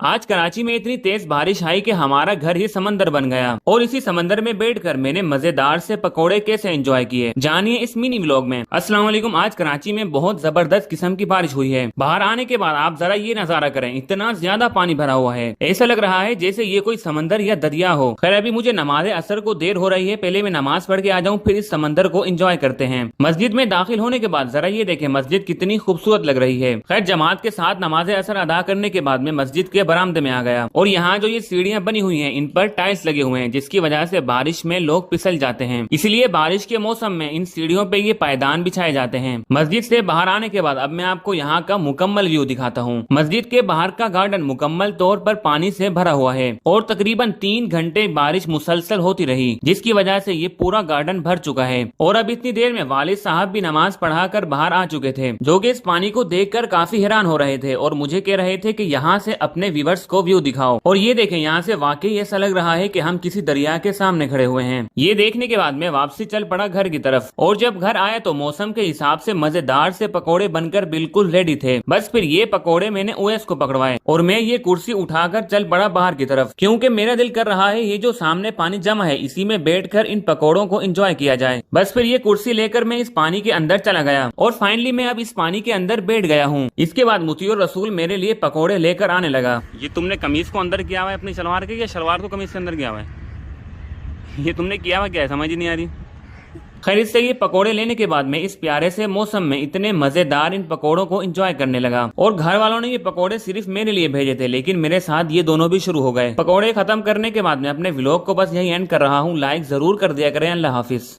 आज कराची में इतनी तेज बारिश आई कि हमारा घर ही समंदर बन गया और इसी समंदर में बैठकर मैंने मजेदार से पकोड़े कैसे एंजॉय किए जानिए इस मिनी व्लॉग में। अस्सलाम वालेकुम। आज कराची में बहुत जबरदस्त किस्म की बारिश हुई है। बाहर आने के बाद आप जरा ये नजारा करें, इतना ज्यादा पानी भरा हुआ है, ऐसा लग रहा है जैसे ये कोई समंदर या दरिया हो। खैर अभी मुझे नमाज असर को देर हो रही है, पहले मैं नमाज पढ़ के आ जाऊँ, फिर इस समंदर को एंजॉय करते हैं। मस्जिद में दाखिल होने के बाद जरा ये देखें मस्जिद कितनी खूबसूरत लग रही है। खैर जमात के साथ नमाज असर अदा करने के बाद में मस्जिद के बरामदे में आ गया और यहाँ जो ये सीढ़ियाँ बनी हुई हैं इन पर टाइल्स लगे हुए हैं, जिसकी वजह से बारिश में लोग फिसल जाते हैं। इसलिए बारिश के मौसम में इन सीढ़ियों पे ये पायदान बिछाए जाते हैं। मस्जिद से बाहर आने के बाद अब मैं आपको यहाँ का मुकम्मल व्यू दिखाता हूँ। मस्जिद के बाहर का गार्डन मुकम्मल तौर पर पानी से भरा हुआ है और तकरीबन 3 घंटे बारिश मुसलसल होती रही, जिसकी वजह से ये पूरा गार्डन भर चुका है। और अब इतनी देर में वालिद साहब भी नमाज पढ़ाकर बाहर आ चुके थे, जो कि इस पानी को देखकर काफी हैरान हो रहे थे और मुझे कह रहे थे कि यहाँ से अपने व्यूअर्स को व्यू दिखाओ। और ये देखें यहाँ से वाकई ऐसा लग रहा है कि हम किसी दरिया के सामने खड़े हुए हैं। ये देखने के बाद मैं वापसी चल पड़ा घर की तरफ और जब घर आया तो मौसम के हिसाब से मजेदार से पकोड़े बनकर बिल्कुल रेडी थे। बस फिर ये पकोड़े मैंने ओएस को पकड़वाए और मैं ये कुर्सी उठाकर चल पड़ा बाहर की तरफ, क्योंकि मेरा दिल कर रहा है ये जो सामने पानी जमा है इसी में बैठकर इन पकोड़ों को एंजॉय किया जाए। बस फिर ये कुर्सी लेकर मैं इस पानी के अंदर चला गया और फाइनली मैं अब इस पानी के अंदर बैठ गया हूँ। इसके बाद मुतीउर रसूल मेरे लिए पकोड़े लेकर आने लगा। ये तुमने कमीज को अंदर किया हुआ है अपनी सलवार के, या सलवार को कमीज के अंदर किया हुआ है? ये तुमने किया हुआ क्या है, समझ ही नहीं आ रही। खैर इससे ये पकोड़े लेने के बाद में इस प्यारे से मौसम में इतने मजेदार इन पकोड़ों को एंजॉय करने लगा। और घर वालों ने ये पकोड़े सिर्फ मेरे लिए भेजे थे, लेकिन मेरे साथ ये दोनों भी शुरू हो गए। पकोड़े खत्म करने के बाद में अपने व्लॉग को बस यही एंड कर रहा हूँ। लाइक जरूर कर दिया करें। अल्लाह हाफिज।